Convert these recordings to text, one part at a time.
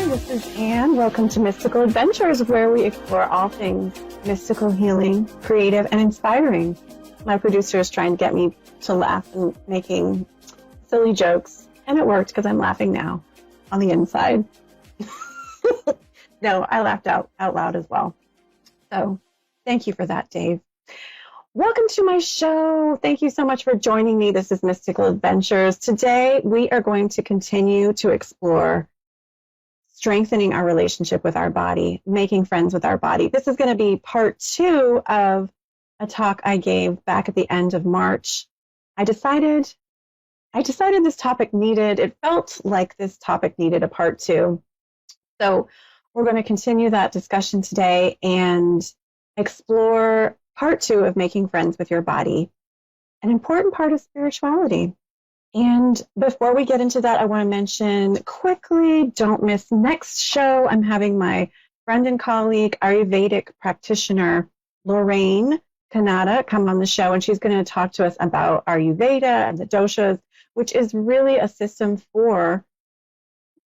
this is Anne. Welcome to Mystical Adventures, where we explore all things mystical, healing, creative, and inspiring. My producer is trying to get me to laugh and making silly jokes, and it worked because I'm laughing now on the inside. No, I laughed out loud as well. So thank you for that, Dave. Welcome to my show. Thank you so much for joining me. This is Mystical Adventures. Today, we are going to continue to explore strengthening our relationship with our body, making friends with our body. This is going to be part 2 of a talk I gave back at the end of March. I decided this topic it felt like this topic needed a part 2. So we're going to continue that discussion today and explore part 2 of making friends with your body, an important part of spirituality. And before we get into that, I want to mention quickly, don't miss next show. I'm having my friend and colleague, Ayurvedic practitioner, Lorraine Kannada, come on the show, and she's going to talk to us about Ayurveda and the doshas, which is really a system for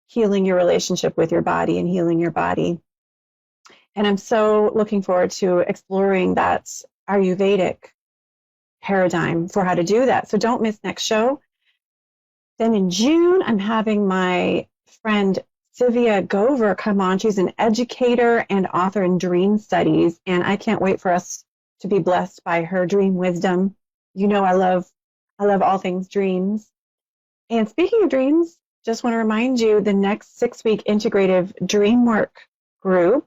healing your relationship with your body and healing your body. And I'm so looking forward to exploring that Ayurvedic paradigm for how to do that. So don't miss next show. Then in June, I'm having my friend Sylvia Gover come on. She's an educator and author in dream studies, and I can't wait for us to be blessed by her dream wisdom. You know, I love all things dreams. And speaking of dreams, just want to remind you, the next 6-week integrative dream work group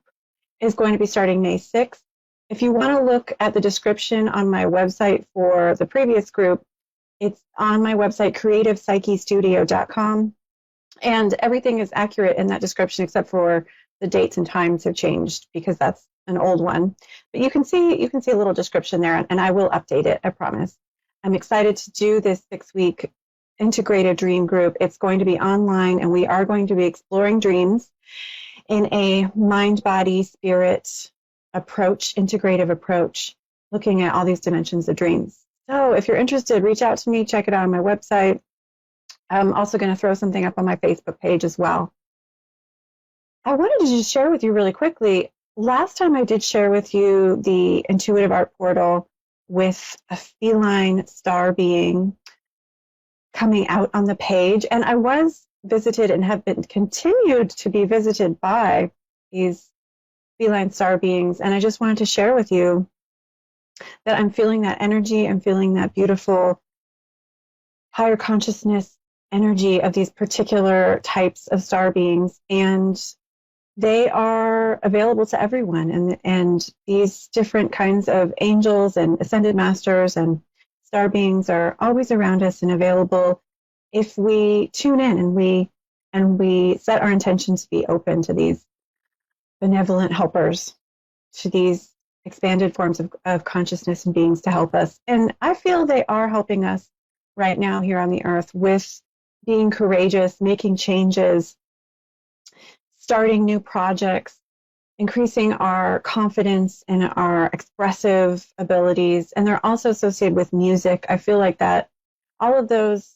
is going to be starting May 6th. If you want to look at the description on my website for the previous group, it's on my website, creativepsychestudio.com, and everything is accurate in that description except for the dates and times have changed because that's an old one. But you can see a little description there, and I will update it, I promise. I'm excited to do this 6-week integrated dream group. It's going to be online, and we are going to be exploring dreams in a mind, body, spirit approach, integrative approach, looking at all these dimensions of dreams. So if you're interested, reach out to me, check it out on my website. I'm also going to throw something up on my Facebook page as well. I wanted to just share with you really quickly. Last time I did share with you the intuitive art portal with a feline star being coming out on the page. And I was visited and have been continued to be visited by these feline star beings. And I just wanted to share with you that I'm feeling that energy. I'm feeling that beautiful higher consciousness energy of these particular types of star beings. And they are available to everyone. And these different kinds of angels and ascended masters and star beings are always around us and available if we tune in and we set our intention to be open to these benevolent helpers, to these expanded forms of consciousness and beings to help us. And I feel they are helping us right now here on the earth with being courageous, making changes, starting new projects, increasing our confidence and our expressive abilities. And they're also associated with music. I feel like that all of those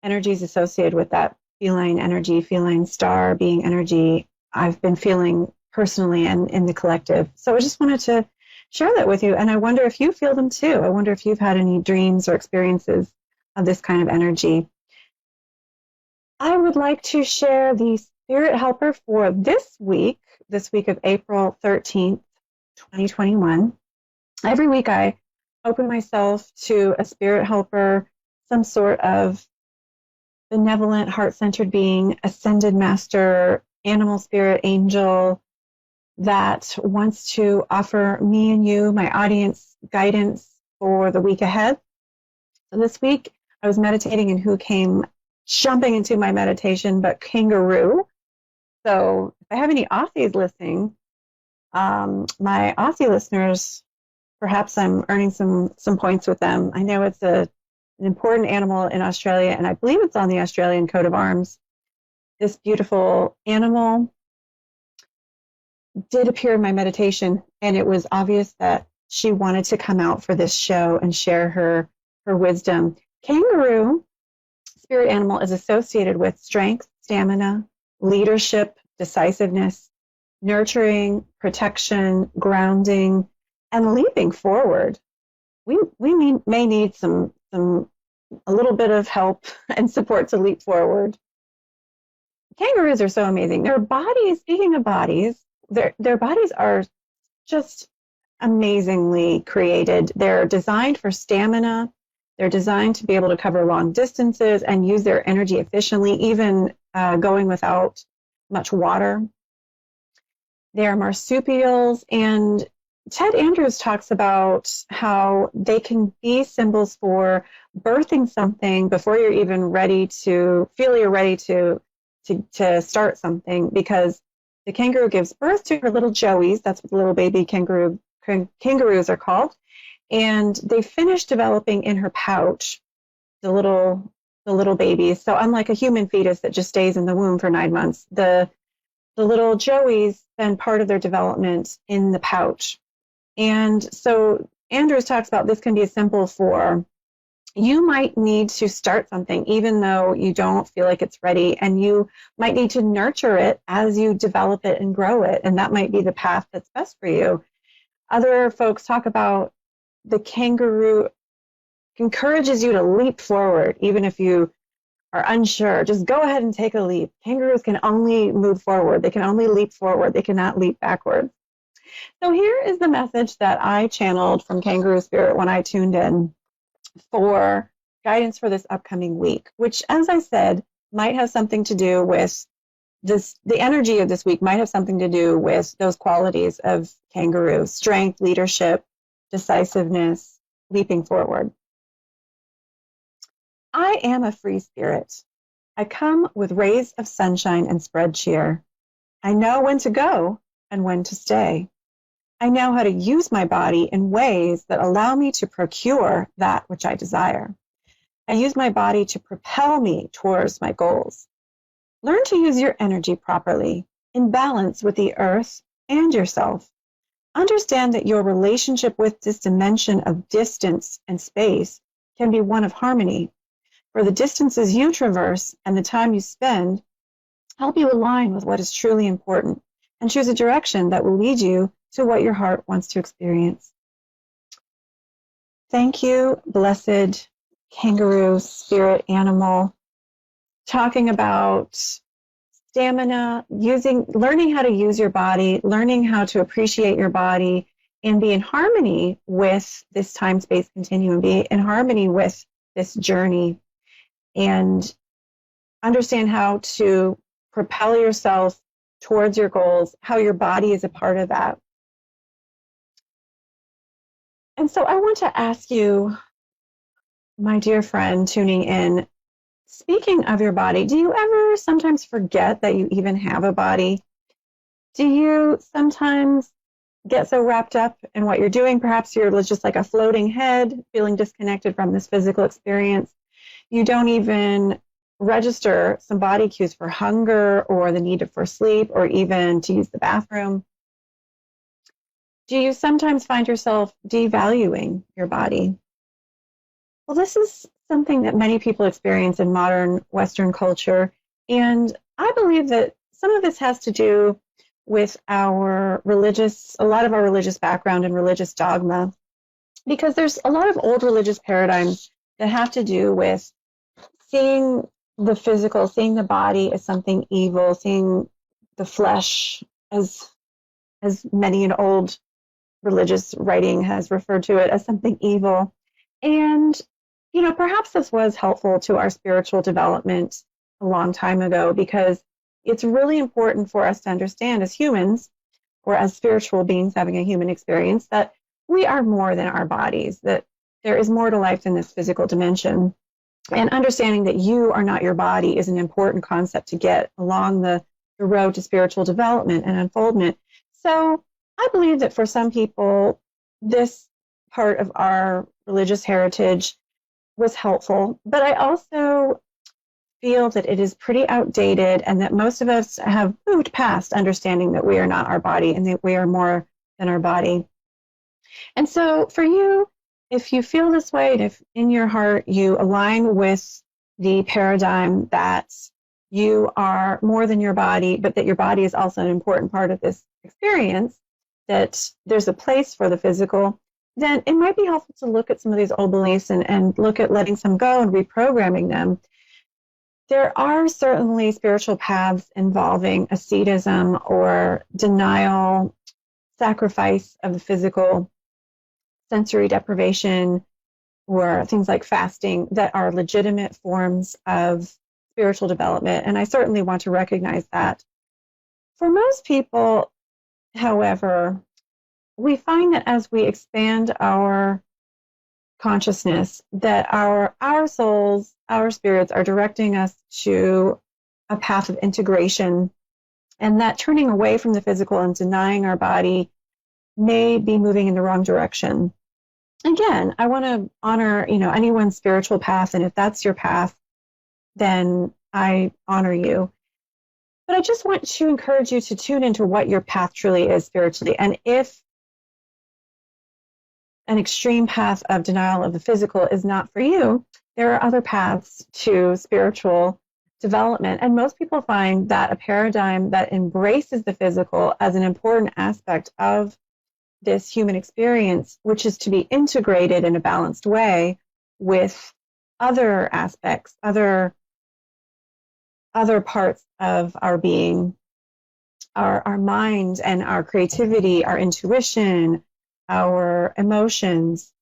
energies associated with that feline energy, feline star being energy, I've been feeling personally and in the collective. So I just wanted to share that with you. And I wonder if you feel them too. I wonder if you've had any dreams or experiences of this kind of energy. I would like to share the spirit helper for this week of April 13th, 2021. Every week I open myself to a spirit helper, some sort of benevolent, heart-centered being, ascended master, animal spirit, angel, that wants to offer me and you, my audience, guidance for the week ahead. So this week, I was meditating, and who came jumping into my meditation but Kangaroo. So if I have any Aussies listening, my Aussie listeners, perhaps I'm earning some points with them. I know it's an important animal in Australia, and I believe it's on the Australian coat of arms. This beautiful animal did appear in my meditation, and it was obvious that she wanted to come out for this show and share her wisdom. Kangaroo, spirit animal, is associated with strength, stamina, leadership, decisiveness, nurturing, protection, grounding, and leaping forward. We may need a little bit of help and support to leap forward. Kangaroos are so amazing. Their bodies, speaking of bodies, their bodies are just amazingly created. They're designed for stamina. They're designed to be able to cover long distances and use their energy efficiently, even going without much water. They are marsupials, and Ted Andrews talks about how they can be symbols for birthing something before you're even ready to feel you're ready to start something, because the kangaroo gives birth to her little joeys. That's what the little baby kangaroos are called. And they finish developing in her pouch, the little babies. So unlike a human fetus that just stays in the womb for 9 months, the little joeys spend part of their development in the pouch. And so Andrews talks about this can be a symbol for you might need to start something even though you don't feel like it's ready, and you might need to nurture it as you develop it and grow it, and that might be the path that's best for you. Other folks talk about the kangaroo encourages you to leap forward even if you are unsure. Just go ahead and take a leap. Kangaroos can only move forward. They can only leap forward. They cannot leap backwards. So here is the message that I channeled from Kangaroo Spirit when I tuned in for guidance for this upcoming week, which, as I said, might have something to do with this. The energy of this week might have something to do with those qualities of kangaroo: strength, leadership, decisiveness, leaping forward. I am a free spirit. I come with rays of sunshine and spread cheer. I know when to go and when to stay. I know how to use my body in ways that allow me to procure that which I desire. I use my body to propel me towards my goals. Learn to use your energy properly, in balance with the earth and yourself. Understand that your relationship with this dimension of distance and space can be one of harmony, for the distances you traverse and the time you spend help you align with what is truly important and choose a direction that will lead you to what your heart wants to experience. Thank you, blessed kangaroo spirit animal, talking about stamina, learning how to use your body, learning how to appreciate your body, and be in harmony with this time-space continuum, be in harmony with this journey, and understand how to propel yourself towards your goals, how your body is a part of that. And so I want to ask you, my dear friend tuning in, speaking of your body, do you ever sometimes forget that you even have a body? Do you sometimes get so wrapped up in what you're doing? Perhaps you're just like a floating head, feeling disconnected from this physical experience. You don't even register some body cues for hunger or the need for sleep or even to use the bathroom. Do you sometimes find yourself devaluing your body? Well, this is something that many people experience in modern Western culture, and I believe that some of this has to do with a lot of our religious background and religious dogma, because there's a lot of old religious paradigms that have to do with seeing the physical, seeing the body as something evil, seeing the flesh as many an old religious writing has referred to it as something evil. And, perhaps this was helpful to our spiritual development a long time ago, because it's really important for us to understand as humans, or as spiritual beings having a human experience, that we are more than our bodies, that there is more to life than this physical dimension. And understanding that you are not your body is an important concept to get along the road to spiritual development and unfoldment. So I believe that for some people, this part of our religious heritage was helpful, but I also feel that it is pretty outdated and that most of us have moved past understanding that we are not our body and that we are more than our body. And so for you, if you feel this way, and if in your heart you align with the paradigm that you are more than your body, but that your body is also an important part of this experience, that there's a place for the physical, then it might be helpful to look at some of these old beliefs and look at letting some go and reprogramming them. There are certainly spiritual paths involving asceticism or denial, sacrifice of the physical, sensory deprivation, or things like fasting that are legitimate forms of spiritual development. And I certainly want to recognize that. For most people, however, we find that as we expand our consciousness, that our souls, our spirits are directing us to a path of integration, and that turning away from the physical and denying our body may be moving in the wrong direction. Again, I want to honor, anyone's spiritual path, and if that's your path, then I honor you. But I just want to encourage you to tune into what your path truly is spiritually. And if an extreme path of denial of the physical is not for you, there are other paths to spiritual development. And most people find that a paradigm that embraces the physical as an important aspect of this human experience, which is to be integrated in a balanced way with other aspects, other parts of our being, our mind and our creativity, our intuition, our emotions,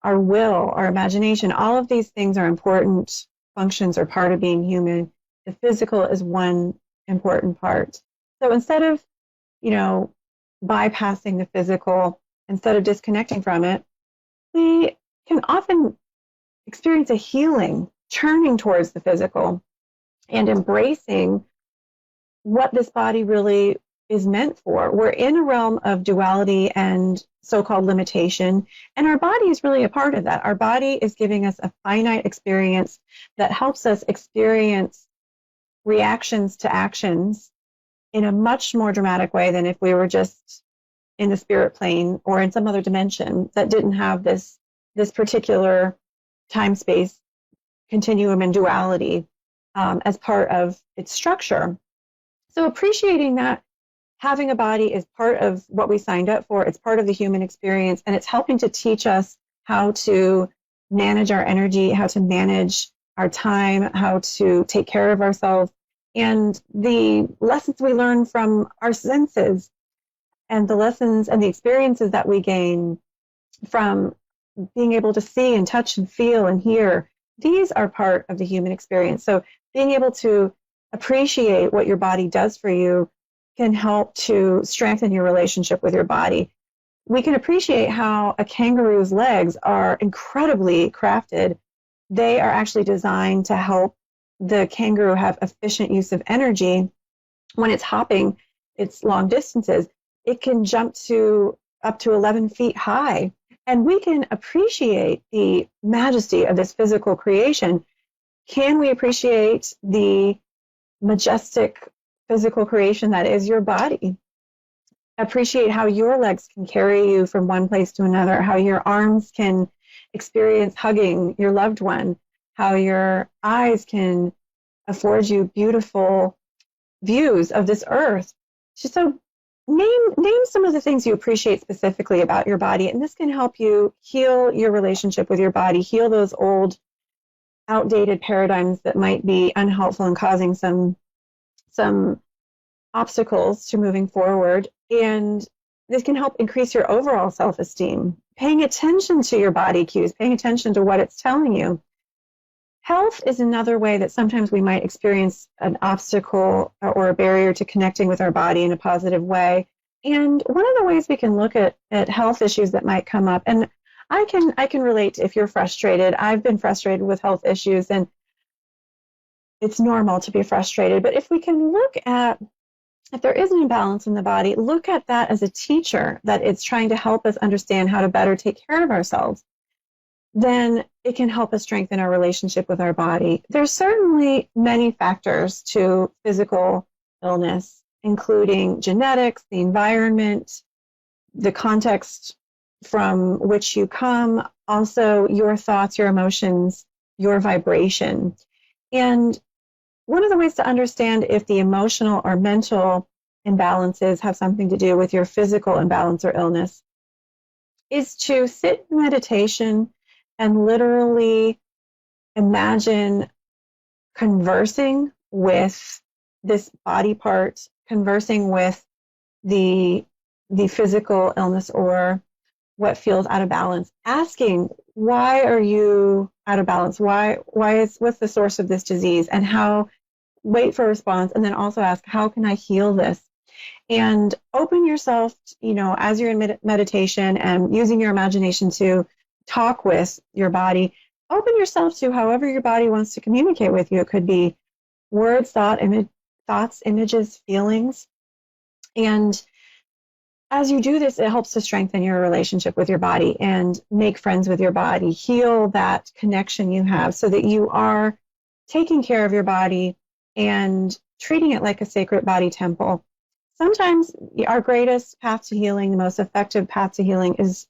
our will, our imagination. All of these things are important functions or part of being human. The physical is one important part. So instead of, bypassing the physical, instead of disconnecting from it, we can often experience a healing, turning towards the physical and embracing what this body really is meant for. We're in a realm of duality and so-called limitation, and our body is really a part of that. Our body is giving us a finite experience that helps us experience reactions to actions in a much more dramatic way than if we were just in the spirit plane or in some other dimension that didn't have this particular time-space continuum and duality as part of its structure. So appreciating that having a body is part of what we signed up for. It's part of the human experience, and it's helping to teach us how to manage our energy, how to manage our time, how to take care of ourselves, and the lessons we learn from our senses and the lessons and the experiences that we gain from being able to see and touch and feel and hear. These are part of the human experience. So being able to appreciate what your body does for you can help to strengthen your relationship with your body. We can appreciate how a kangaroo's legs are incredibly crafted. They are actually designed to help the kangaroo have efficient use of energy. When it's hopping its long distances, it can jump to up to 11 feet high. And we can appreciate the majesty of this physical creation. Can we appreciate the majestic physical creation that is your body? Appreciate how your legs can carry you from one place to another, how your arms can experience hugging your loved one, how your eyes can afford you beautiful views of this earth. So name some of the things you appreciate specifically about your body, and this can help you heal your relationship with your body, heal those old, outdated paradigms that might be unhelpful and causing some obstacles to moving forward. And this can help increase your overall self-esteem. Paying attention to your body cues, paying attention to what it's telling you. Health is another way that sometimes we might experience an obstacle or a barrier to connecting with our body in a positive way. And one of the ways we can look at health issues that might come up, and I can relate if you're frustrated. I've been frustrated with health issues, and it's normal to be frustrated. But if we can look at, if there is an imbalance in the body, look at that as a teacher, that it's trying to help us understand how to better take care of ourselves, then it can help us strengthen our relationship with our body. There's certainly many factors to physical illness, including genetics, the environment, the context from which you come, also your thoughts, your emotions, your vibration. And one of the ways to understand if the emotional or mental imbalances have something to do with your physical imbalance or illness is to sit in meditation and literally imagine conversing with this body part, conversing with the physical illness or what feels out of balance, asking, why are you out of balance? What's the source of this disease? And wait for a response, and then also ask, how can I heal this? And open yourself, as you're in meditation and using your imagination to talk with your body, open yourself to however your body wants to communicate with you. It could be words, thoughts, images, feelings. And as you do this, it helps to strengthen your relationship with your body and make friends with your body, heal that connection you have so that you are taking care of your body and treating it like a sacred body temple. Sometimes our greatest path to healing, the most effective path to healing is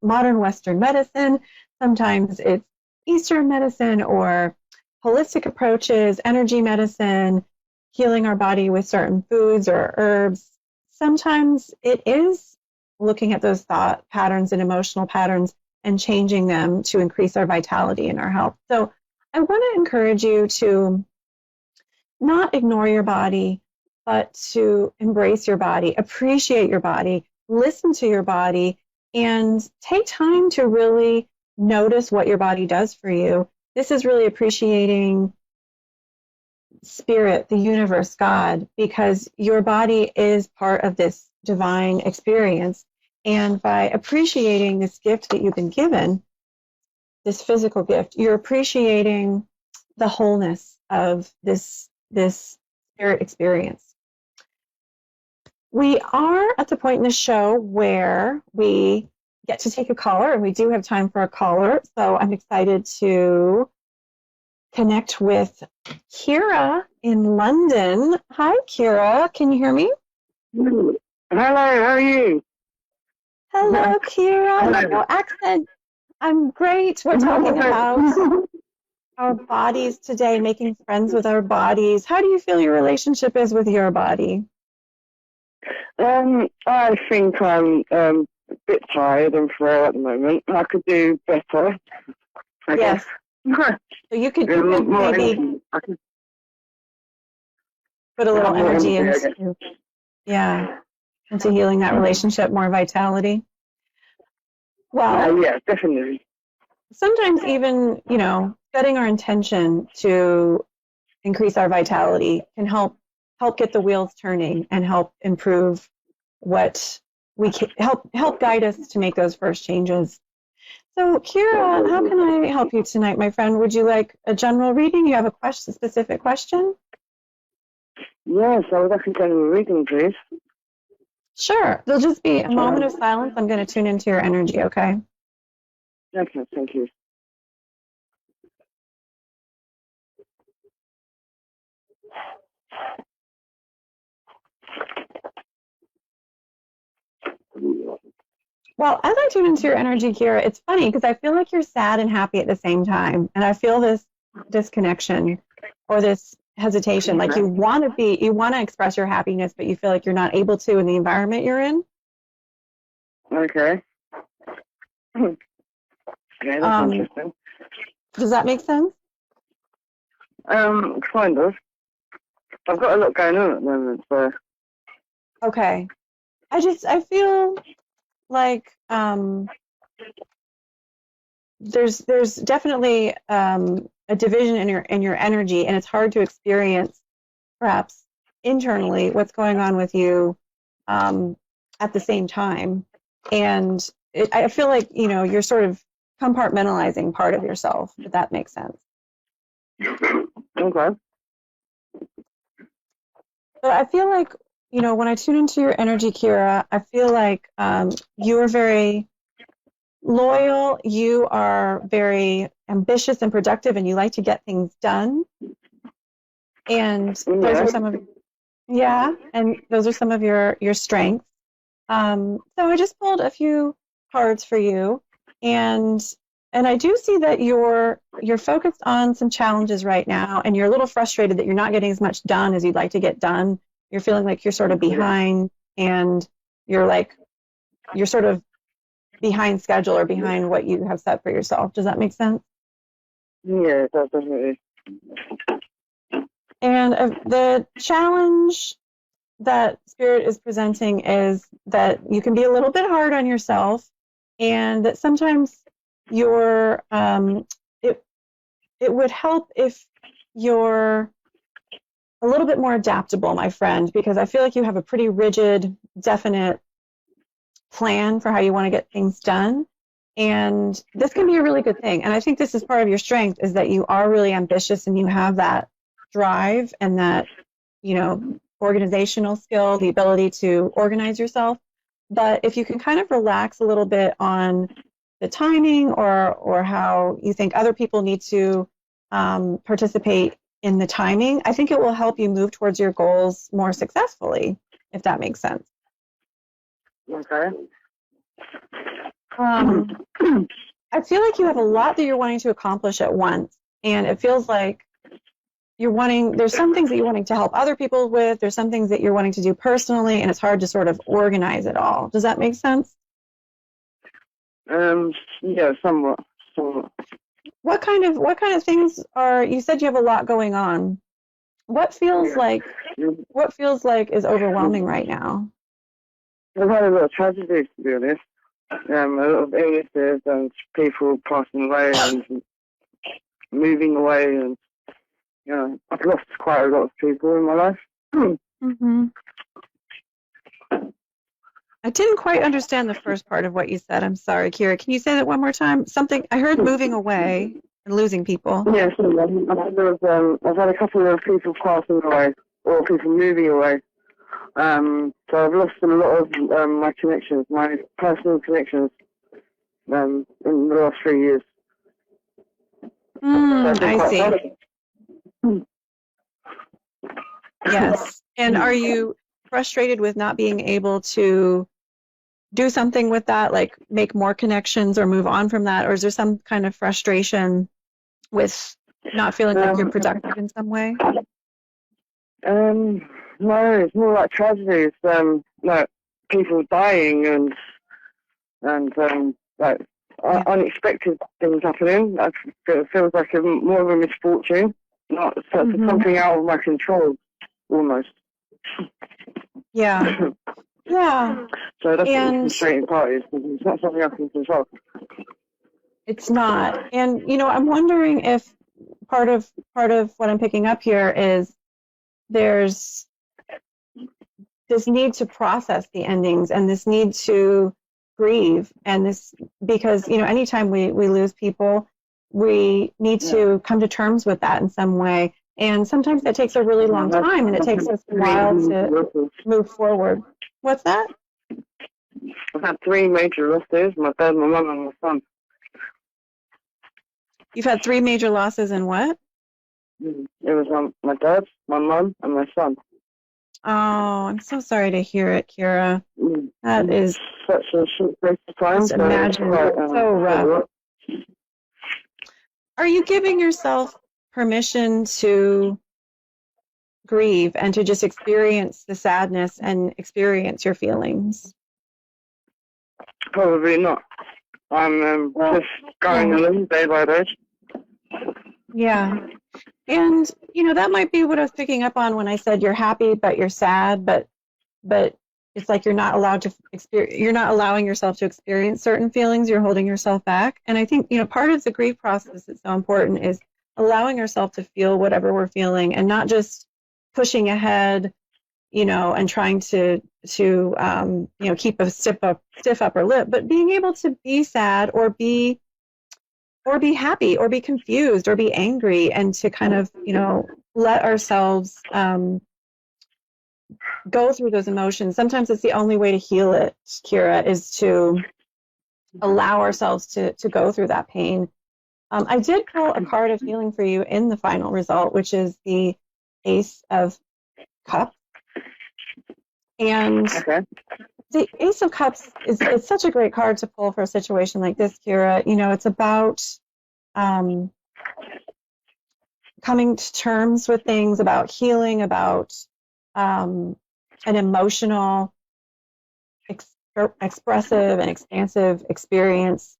modern Western medicine. Sometimes it's Eastern medicine or holistic approaches, energy medicine, healing our body with certain foods or herbs. Sometimes it is looking at those thought patterns and emotional patterns and changing them to increase our vitality and our health. So I want to encourage you to not ignore your body, but to embrace your body, appreciate your body, listen to your body, and take time to really notice what your body does for you. This is really appreciating Spirit, the universe, God, because your body is part of this divine experience. And by appreciating this gift that you've been given, this physical gift, you're appreciating the wholeness of this spirit experience. We are at the point in the show where we get to take a caller, and we do have time for a caller. So I'm excited to connect with Kira in London. Hi, Kira. Can you hear me? Hello, how are you? Hello, Kira. Hello. No accent. I'm great. We're talking about our bodies today, making friends with our bodies. How do you feel your relationship is with your body? I think I'm a bit tired and frail at the moment. I could do better, I Yes. guess. So you could More maybe energy. I could put a little have more energy I guess. into healing that relationship, more vitality. Well, Yeah, definitely. sometimes even, setting our intention to increase our vitality can help get the wheels turning and help improve what we can help guide us to make those first changes. So, Kira, how can I help you tonight, my friend? Would you like a general reading? You have a specific question? Yes, I would like a general reading, please. Sure. There'll just be a moment of silence. I'm going to tune into your energy, okay? Okay, thank you. Well, as I tune into your energy, Kira, it's funny because I feel like you're sad and happy at the same time. And I feel this disconnection or this hesitation, like you want to express your happiness, but you feel like you're not able to in the environment you're in. Okay. Yeah, that's interesting. Does that make sense? Kind of. I've got a lot going on at the moment, so. Okay. I feel like there's definitely a division in your energy, and it's hard to experience perhaps internally what's going on with you at the same time. And I feel like you're sort of compartmentalizing part of yourself, if that makes sense. Okay. But I feel like when I tune into your energy, Kira, I feel like you are very loyal, you are very ambitious and productive, and you like to get things done. And those are some of your strengths. So I just pulled a few cards for you, and And I do see that you're focused on some challenges right now, and you're a little frustrated that you're not getting as much done as you'd like to get done. You're feeling like you're sort of behind, and you're sort of behind schedule or behind what you have set for yourself. Does that make sense? Yeah, it does, definitely. And the challenge that Spirit is presenting is that you can be a little bit hard on yourself, and that sometimes it would help if you're a little bit more adaptable, my friend, because I feel like you have a pretty rigid, definite plan for how you want to get things done. And this can be a really good thing. And I think this is part of your strength, is that you are really ambitious and you have that drive and that, organizational skill, the ability to organize yourself. But if you can kind of relax a little bit on the timing or how you think other people need to participate in the timing, I think it will help you move towards your goals more successfully, if that makes sense. Okay. I feel like you have a lot that you're wanting to accomplish at once, and it feels like there's some things that you're wanting to help other people with, there's some things that you're wanting to do personally, and it's hard to sort of organize it all. Does that make sense? Yeah, somewhat. What kind of things you said you have a lot going on. What feels like is overwhelming right now? I've had a lot of tragedies, to be honest. A lot of illnesses and people passing away and moving away, and I've lost quite a lot of people in my life. Mm-hmm. I didn't quite understand the first part of what you said. I'm sorry, Kira. Can you say that one more time? I heard moving away and losing people. Yes, I've had a couple of people passing away or people moving away. So I've lost a lot of my connections, my personal connections, in the last 3 years. I see. Yes. And are you frustrated with not being able to do something with that, like make more connections or move on from that? Or is there some kind of frustration with not feeling like you're productive in some way? No, it's more like tragedies, like people dying and unexpected things happening. It feels like more of a misfortune, not something out of my control, almost. Yeah. Yeah. So that's the frustrating part, is it's not something I can control. It's not. And, I'm wondering if part of what I'm picking up here is there's this need to process the endings and this need to grieve, and this, because, anytime we lose people, we need to come to terms with that in some way. And sometimes that takes a really long time, and it takes us a while to move forward. What's that? I've had 3 major losses: my dad, my mum, and my son. You've had 3 major losses in what? It was my dad, my mum, and my son. Oh, I'm so sorry to hear it, Kira. That is such a short space of time. Just imagine. So rough. Are you giving yourself permission to grieve and to just experience the sadness and experience your feelings? Probably not. I'm just going along day by day. Yeah. And, that might be what I was picking up on when I said you're happy, but you're sad, but it's like you're not allowing yourself to experience certain feelings. You're holding yourself back. And I think, part of the grief process that's so important is allowing yourself to feel whatever we're feeling and not just pushing ahead, and trying to keep a stiff upper lip, but being able to be sad or be happy or be confused or be angry, and to kind of, let ourselves go through those emotions. Sometimes it's the only way to heal it, Kira, is to allow ourselves to go through that pain. I did pull a card of healing for you in the final result, which is the Ace of Cups. And the Ace of Cups it's such a great card to pull for a situation like this, Kira. You know, it's about coming to terms with things, about healing, about an emotional, expressive, and expansive experience.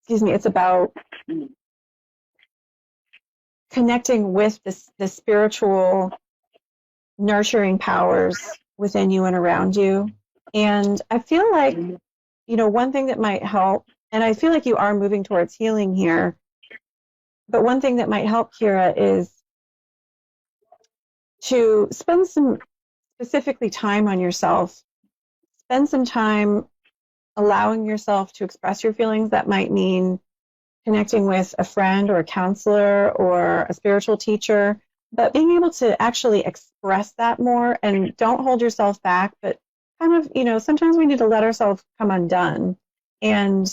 Excuse me. It's about connecting with the spiritual, nurturing powers within you and around you. And I feel like, you know, one thing that might help, and I feel like you are moving towards healing here, but one thing that might help, Kira, is to spend some specifically time on yourself. Spend some time allowing yourself to express your feelings. That might mean connecting with a friend or a counselor or a spiritual teacher, but being able to actually express that more, and don't hold yourself back, but kind of, you know, sometimes we need to let ourselves come undone. And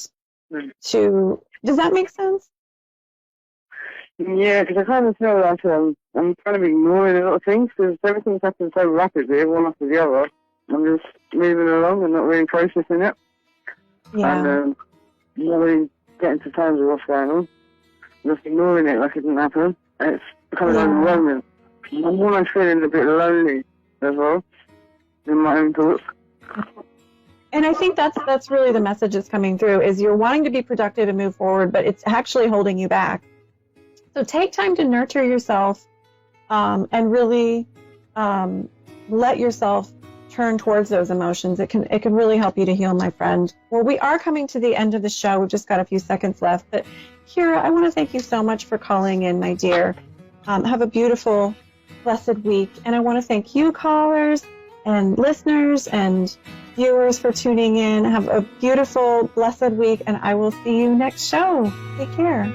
does that make sense? Yeah, because I kind of feel like I'm kind of ignoring a lot of things because everything's happening so rapidly, one after the other. I'm just moving along and not really processing it. Yeah. And not really getting to terms with what's going on. Just ignoring it like it didn't happen. And it's becoming overwhelming. I'm almost feeling a bit lonely as well in my own thoughts. And I think that's really the message that's coming through, is you're wanting to be productive and move forward, but it's actually holding you back. So take time to nurture yourself and really let yourself turn towards those emotions. It can really help you to heal, my friend. Well, we are coming to the end of the show. We've just got a few seconds left. But Kira, I want to thank you so much for calling in, my dear. Have a beautiful, blessed week. And I want to thank you, callers and listeners and viewers, for tuning in. Have a beautiful, blessed week, and I will see you next show. Take care.